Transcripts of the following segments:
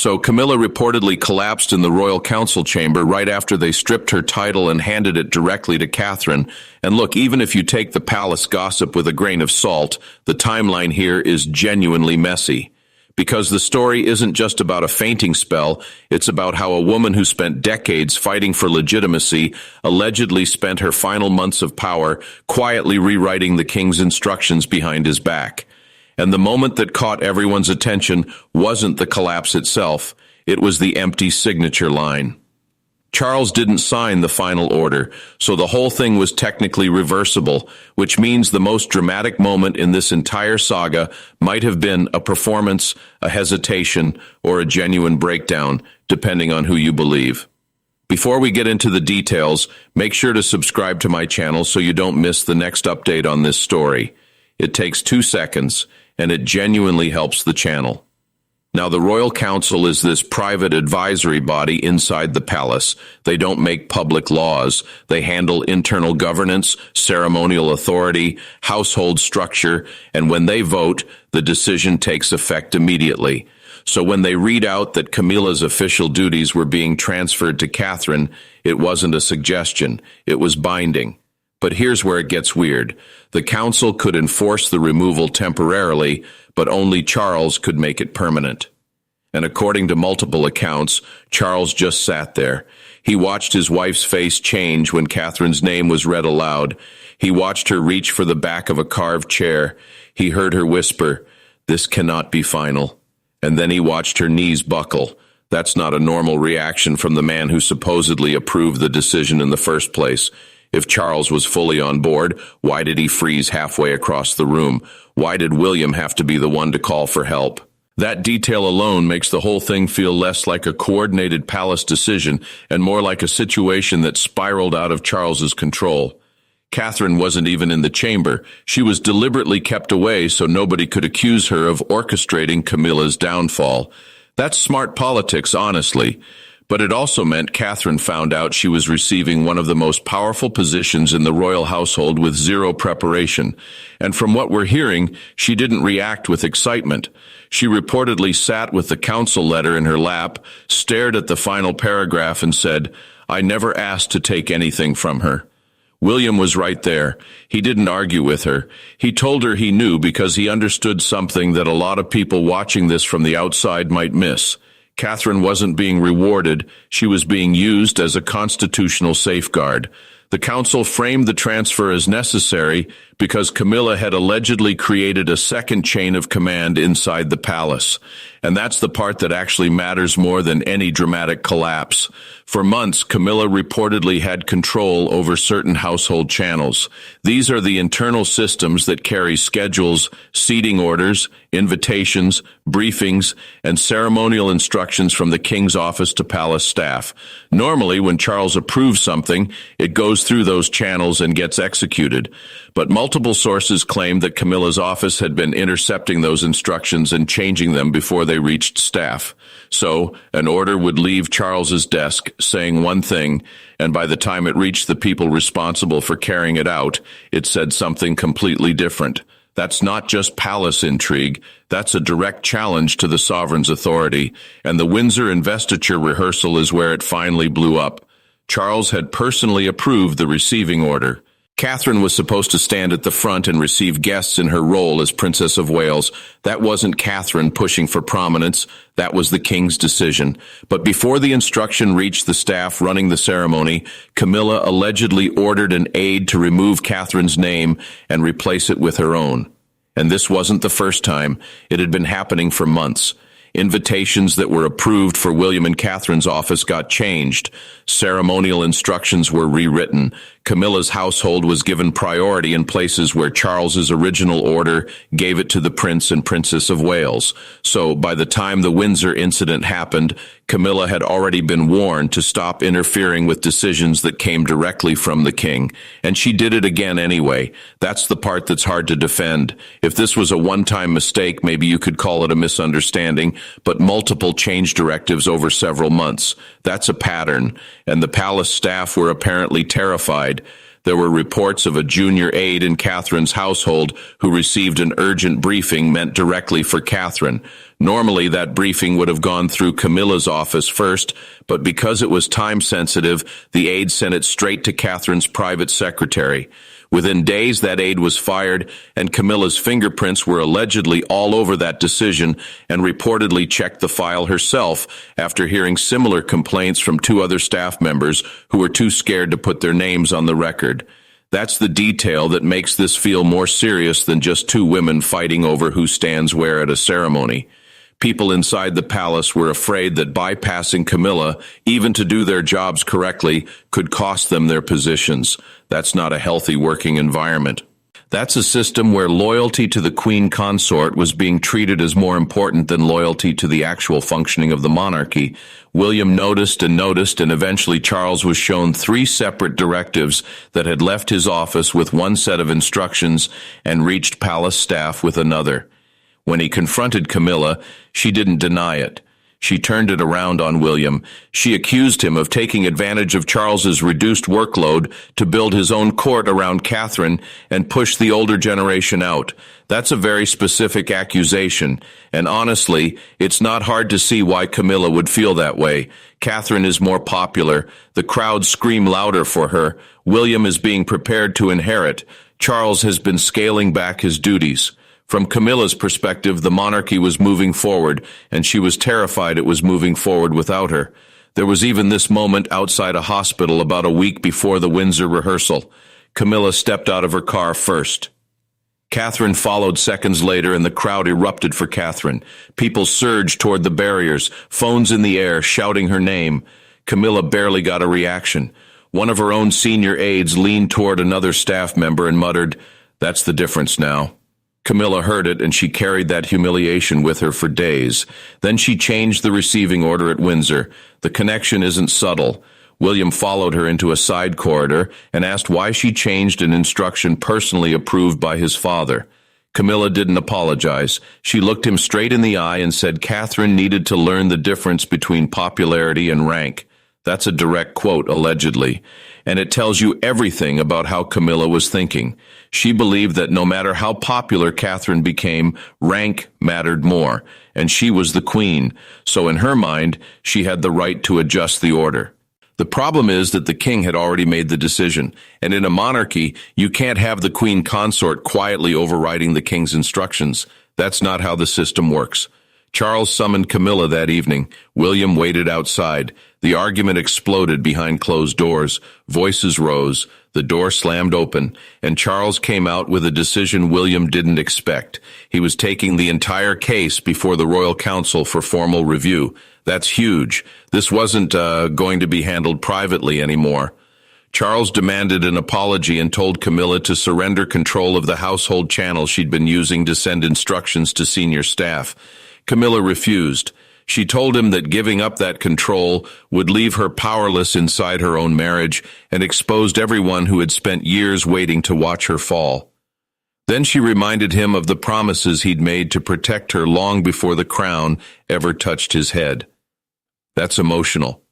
So Camilla reportedly collapsed in the royal council chamber right after they stripped her title and handed it directly to Catherine. And look, even if you take the palace gossip with a grain of salt, the timeline here is genuinely messy. Because the story isn't just about a fainting spell, it's about how a woman who spent decades fighting for legitimacy allegedly spent her final months of power quietly rewriting the king's instructions behind his back. And the moment that caught everyone's attention wasn't the collapse itself, it was the empty signature line. Charles didn't sign the final order, so the whole thing was technically reversible, which means the most dramatic moment in this entire saga might have been a performance, a hesitation, or a genuine breakdown, depending on who you believe. Before we get into the details, make sure to subscribe to my channel so you don't miss the next update on this story. It takes 2 seconds, and it genuinely helps the channel. Now, the Royal Council is this private advisory body inside the palace. They don't make public laws. They handle internal governance, ceremonial authority, household structure, and when they vote, the decision takes effect immediately. So when they read out that Camilla's official duties were being transferred to Catherine, it wasn't a suggestion. It was binding. But here's where it gets weird. The council could enforce the removal temporarily, but only Charles could make it permanent. And according to multiple accounts, Charles just sat there. He watched his wife's face change when Catherine's name was read aloud. He watched her reach for the back of a carved chair. He heard her whisper, "This cannot be final." And then he watched her knees buckle. That's not a normal reaction from the man who supposedly approved the decision in the first place. If Charles was fully on board, why did he freeze halfway across the room? Why did William have to be the one to call for help? That detail alone makes the whole thing feel less like a coordinated palace decision and more like a situation that spiraled out of Charles's control. Catherine wasn't even in the chamber. She was deliberately kept away so nobody could accuse her of orchestrating Camilla's downfall. That's smart politics, honestly. But it also meant Catherine found out she was receiving one of the most powerful positions in the royal household with zero preparation. And from what we're hearing, she didn't react with excitement. She reportedly sat with the council letter in her lap, stared at the final paragraph and said, "I never asked to take anything from her." William was right there. He didn't argue with her. He told her he knew because he understood something that a lot of people watching this from the outside might miss. Catherine wasn't being rewarded, she was being used as a constitutional safeguard. The council framed the transfer as necessary because Camilla had allegedly created a second chain of command inside the palace. And that's the part that actually matters more than any dramatic collapse. For months, Camilla reportedly had control over certain household channels. These are the internal systems that carry schedules, seating orders, invitations, briefings, and ceremonial instructions from the king's office to palace staff. Normally, when Charles approves something, it goes through those channels and gets executed. But multiple sources claim that Camilla's office had been intercepting those instructions and changing them before they reached staff. So, an order would leave Charles's desk saying one thing, and by the time it reached the people responsible for carrying it out, it said something completely different. That's not just palace intrigue, that's a direct challenge to the sovereign's authority, and the Windsor investiture rehearsal is where it finally blew up. Charles had personally approved the receiving order. Catherine was supposed to stand at the front and receive guests in her role as Princess of Wales. That wasn't Catherine pushing for prominence. That was the king's decision. But before the instruction reached the staff running the ceremony, Camilla allegedly ordered an aide to remove Catherine's name and replace it with her own. And this wasn't the first time. It had been happening for months. Invitations that were approved for William and Catherine's office got changed. Ceremonial instructions were rewritten. Camilla's household was given priority in places where Charles's original order gave it to the Prince and Princess of Wales. So by the time the Windsor incident happened, Camilla had already been warned to stop interfering with decisions that came directly from the king. And she did it again anyway. That's the part that's hard to defend. If this was a one-time mistake, maybe you could call it a misunderstanding, but multiple change directives over several months. That's a pattern, and the palace staff were apparently terrified. There were reports of a junior aide in Catherine's household who received an urgent briefing meant directly for Catherine. Normally, that briefing would have gone through Camilla's office first, but because it was time-sensitive, the aide sent it straight to Catherine's private secretary. Within days, that aide was fired, and Camilla's fingerprints were allegedly all over that decision and reportedly checked the file herself after hearing similar complaints from two other staff members who were too scared to put their names on the record. That's the detail that makes this feel more serious than just two women fighting over who stands where at a ceremony. People inside the palace were afraid that bypassing Camilla, even to do their jobs correctly, could cost them their positions. That's not a healthy working environment. That's a system where loyalty to the queen consort was being treated as more important than loyalty to the actual functioning of the monarchy. William noticed, and eventually Charles was shown 3 separate directives that had left his office with one set of instructions and reached palace staff with another. When he confronted Camilla, she didn't deny it. She turned it around on William. She accused him of taking advantage of Charles's reduced workload to build his own court around Catherine and push the older generation out. That's a very specific accusation, and honestly, it's not hard to see why Camilla would feel that way. Catherine is more popular. The crowds scream louder for her. William is being prepared to inherit. Charles has been scaling back his duties. From Camilla's perspective, the monarchy was moving forward, and she was terrified it was moving forward without her. There was even this moment outside a hospital about a week before the Windsor rehearsal. Camilla stepped out of her car first. Catherine followed seconds later, and the crowd erupted for Catherine. People surged toward the barriers, phones in the air, shouting her name. Camilla barely got a reaction. One of her own senior aides leaned toward another staff member and muttered, "That's the difference now." Camilla heard it, and she carried that humiliation with her for days. Then she changed the receiving order at Windsor. The connection isn't subtle. William followed her into a side corridor and asked why she changed an instruction personally approved by his father. Camilla didn't apologize. She looked him straight in the eye and said Catherine needed to learn the difference between popularity and rank. That's a direct quote, allegedly. And it tells you everything about how Camilla was thinking. She believed that no matter how popular Catherine became, rank mattered more, and she was the queen. So in her mind, she had the right to adjust the order. The problem is that the king had already made the decision, and in a monarchy, you can't have the queen consort quietly overriding the king's instructions. That's not how the system works. Charles summoned Camilla that evening. William waited outside. The argument exploded behind closed doors. Voices rose. The door slammed open, and Charles came out with a decision William didn't expect. He was taking the entire case before the Royal Council for formal review. That's huge. This wasn't going to be handled privately anymore. Charles demanded an apology and told Camilla to surrender control of the household channel she'd been using to send instructions to senior staff. Camilla refused. She told him that giving up that control would leave her powerless inside her own marriage and exposed everyone who had spent years waiting to watch her fall. Then she reminded him of the promises he'd made to protect her long before the crown ever touched his head. That's emotional.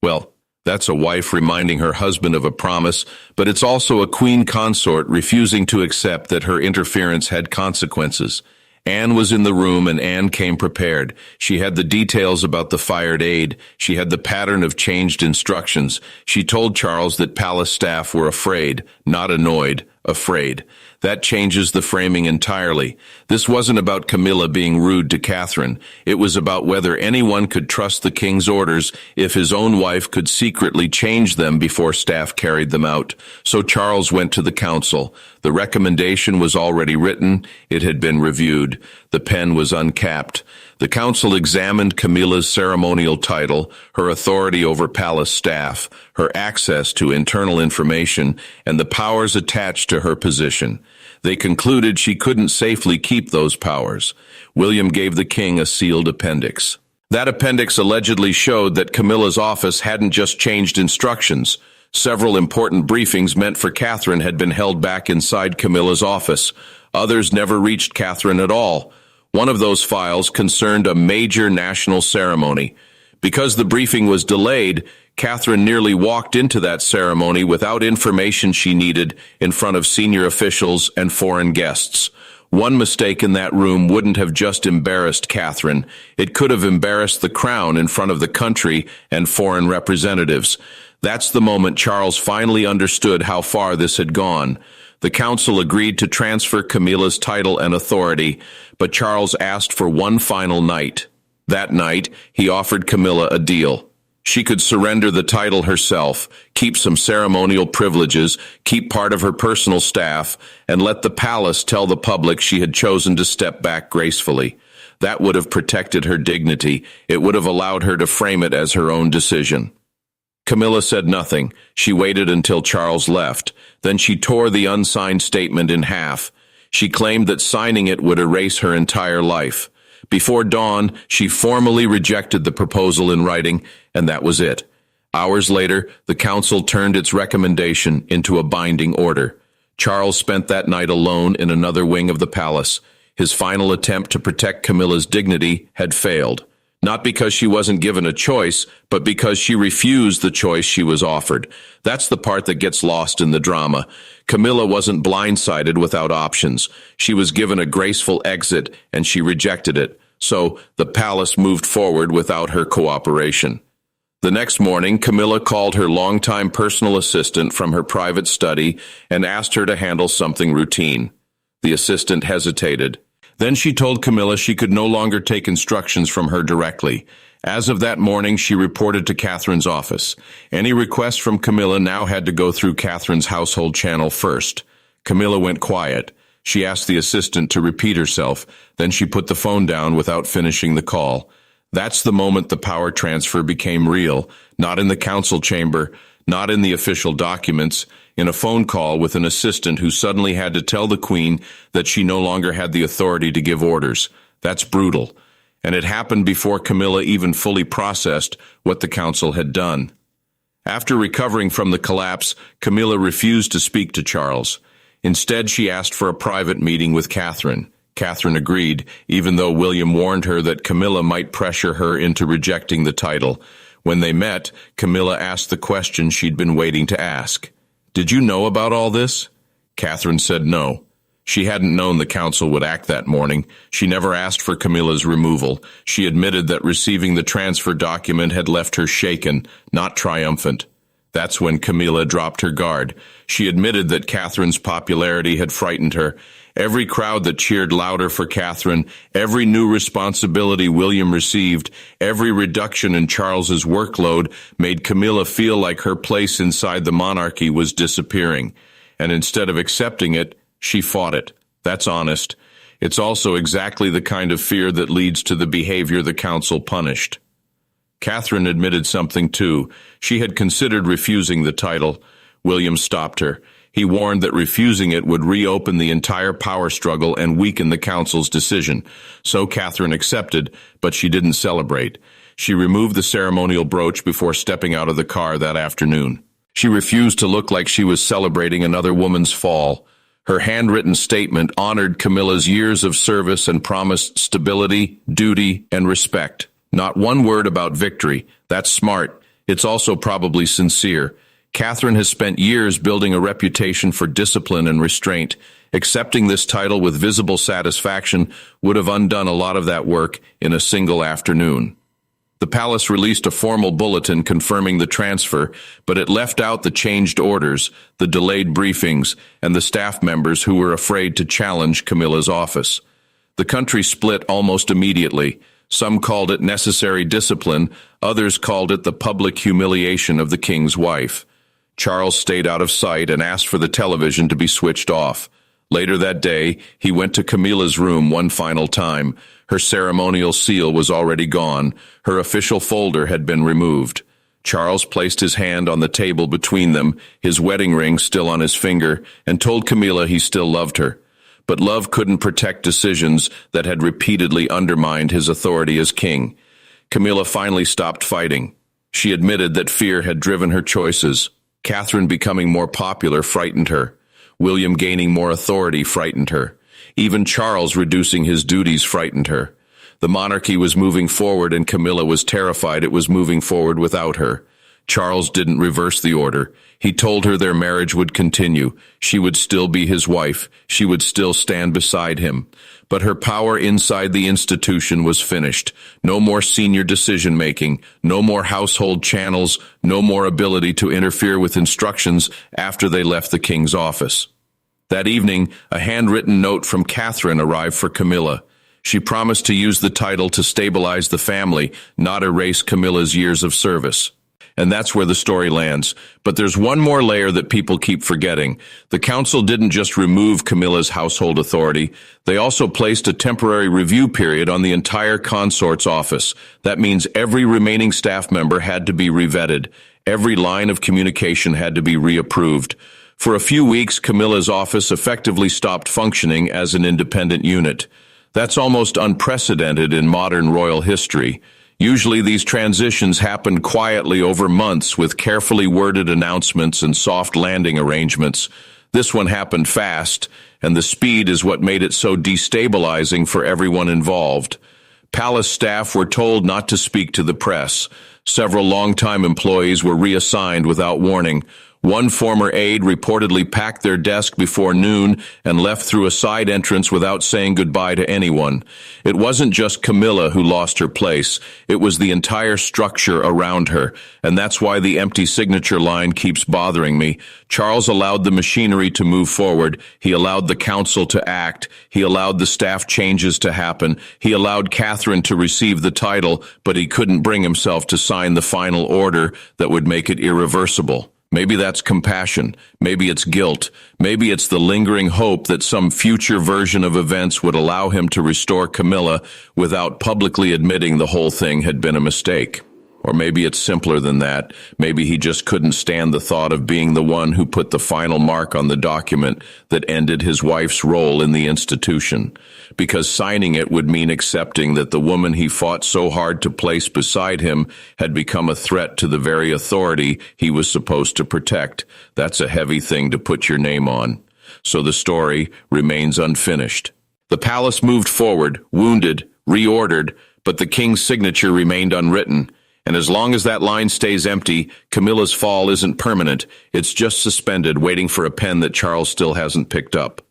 Well, that's a wife reminding her husband of a promise, but it's also a queen consort refusing to accept that her interference had consequences. Anne was in the room, and Anne came prepared. She had the details about the fired aide. She had the pattern of changed instructions. She told Charles that palace staff were afraid, not annoyed, afraid. That changes the framing entirely. This wasn't about Camilla being rude to Catherine. It was about whether anyone could trust the king's orders if his own wife could secretly change them before staff carried them out. So Charles went to the council. The recommendation was already written. It had been reviewed. The pen was uncapped. The council examined Camilla's ceremonial title, her authority over palace staff, her access to internal information, and the powers attached to her position. They concluded she couldn't safely keep those powers. William gave the king a sealed appendix. That appendix allegedly showed that Camilla's office hadn't just changed instructions. Several important briefings meant for Catherine had been held back inside Camilla's office. Others never reached Catherine at all. One of those files concerned a major national ceremony. Because the briefing was delayed, Catherine nearly walked into that ceremony without information she needed in front of senior officials and foreign guests. One mistake in that room wouldn't have just embarrassed Catherine. It could have embarrassed the crown in front of the country and foreign representatives. That's the moment Charles finally understood how far this had gone. The council agreed to transfer Camilla's title and authority, but Charles asked for one final night. That night, he offered Camilla a deal. She could surrender the title herself, keep some ceremonial privileges, keep part of her personal staff, and let the palace tell the public she had chosen to step back gracefully. That would have protected her dignity. It would have allowed her to frame it as her own decision. Camilla said nothing. She waited until Charles left. Then she tore the unsigned statement in half. She claimed that signing it would erase her entire life. Before dawn, she formally rejected the proposal in writing, and that was it. Hours later, the council turned its recommendation into a binding order. Charles spent that night alone in another wing of the palace. His final attempt to protect Camilla's dignity had failed. Not because she wasn't given a choice, but because she refused the choice she was offered. That's the part that gets lost in the drama. Camilla wasn't blindsided without options. She was given a graceful exit, and she rejected it. So the palace moved forward without her cooperation. The next morning, Camilla called her longtime personal assistant from her private study and asked her to handle something routine. The assistant hesitated. Then she told Camilla she could no longer take instructions from her directly. As of that morning, she reported to Catherine's office. Any request from Camilla now had to go through Catherine's household channel first. Camilla went quiet. She asked the assistant to repeat herself. Then she put the phone down without finishing the call. That's the moment the power transfer became real, not in the council chamber, not in the official documents, in a phone call with an assistant who suddenly had to tell the Queen that she no longer had the authority to give orders. That's brutal. And it happened before Camilla even fully processed what the council had done. After recovering from the collapse, Camilla refused to speak to Charles. Instead, she asked for a private meeting with Catherine. Catherine agreed, even though William warned her that Camilla might pressure her into rejecting the title. When they met, Camilla asked the question she'd been waiting to ask. "Did you know about all this?" Catherine said no. She hadn't known the council would act that morning. She never asked for Camilla's removal. She admitted that receiving the transfer document had left her shaken, not triumphant. That's when Camilla dropped her guard. She admitted that Catherine's popularity had frightened her. Every crowd that cheered louder for Catherine, every new responsibility William received, every reduction in Charles's workload made Camilla feel like her place inside the monarchy was disappearing. And instead of accepting it, she fought it. That's honest. It's also exactly the kind of fear that leads to the behavior the council punished. Catherine admitted something too. She had considered refusing the title. William stopped her. He warned that refusing it would reopen the entire power struggle and weaken the council's decision. So Catherine accepted, but she didn't celebrate. She removed the ceremonial brooch before stepping out of the car that afternoon. She refused to look like she was celebrating another woman's fall. Her handwritten statement honored Camilla's years of service and promised stability, duty, and respect. Not one word about victory. That's smart. It's also probably sincere. Catherine has spent years building a reputation for discipline and restraint. Accepting this title with visible satisfaction would have undone a lot of that work in a single afternoon. The palace released a formal bulletin confirming the transfer, but it left out the changed orders, the delayed briefings, and the staff members who were afraid to challenge Camilla's office. The country split almost immediately. Some called it necessary discipline, others called it the public humiliation of the king's wife. Charles stayed out of sight and asked for the television to be switched off. Later that day, he went to Camilla's room one final time. Her ceremonial seal was already gone. Her official folder had been removed. Charles placed his hand on the table between them, his wedding ring still on his finger, and told Camilla he still loved her. But love couldn't protect decisions that had repeatedly undermined his authority as king. Camilla finally stopped fighting. She admitted that fear had driven her choices. Catherine becoming more popular frightened her. William gaining more authority frightened her. Even Charles reducing his duties frightened her. The monarchy was moving forward, and Camilla was terrified it was moving forward without her. Charles didn't reverse the order. He told her their marriage would continue. She would still be his wife. She would still stand beside him. But her power inside the institution was finished. No more senior decision-making, no more household channels, no more ability to interfere with instructions after they left the king's office. That evening, a handwritten note from Catherine arrived for Camilla. She promised to use the title to stabilize the family, not erase Camilla's years of service. And that's where the story lands. But there's one more layer that people keep forgetting. The council didn't just remove Camilla's household authority. They also placed a temporary review period on the entire consort's office. That means every remaining staff member had to be revetted. Every line of communication had to be reapproved. For a few weeks, Camilla's office effectively stopped functioning as an independent unit. That's almost unprecedented in modern royal history. Usually these transitions happen quietly over months with carefully worded announcements and soft landing arrangements. This one happened fast, and the speed is what made it so destabilizing for everyone involved. Palace staff were told not to speak to the press. Several longtime employees were reassigned without warning. One former aide reportedly packed their desk before noon and left through a side entrance without saying goodbye to anyone. It wasn't just Camilla who lost her place. It was the entire structure around her, and that's why the empty signature line keeps bothering me. Charles allowed the machinery to move forward. He allowed the council to act. He allowed the staff changes to happen. He allowed Catherine to receive the title, but he couldn't bring himself to sign the final order that would make it irreversible. Maybe that's compassion. Maybe it's guilt. Maybe it's the lingering hope that some future version of events would allow him to restore Camilla without publicly admitting the whole thing had been a mistake. Or maybe it's simpler than that. Maybe he just couldn't stand the thought of being the one who put the final mark on the document that ended his wife's role in the institution. Because signing it would mean accepting that the woman he fought so hard to place beside him had become a threat to the very authority he was supposed to protect. That's a heavy thing to put your name on. So the story remains unfinished. The palace moved forward, wounded, reordered, but the king's signature remained unwritten. And as long as that line stays empty, Camilla's fall isn't permanent. It's just suspended, waiting for a pen that Charles still hasn't picked up.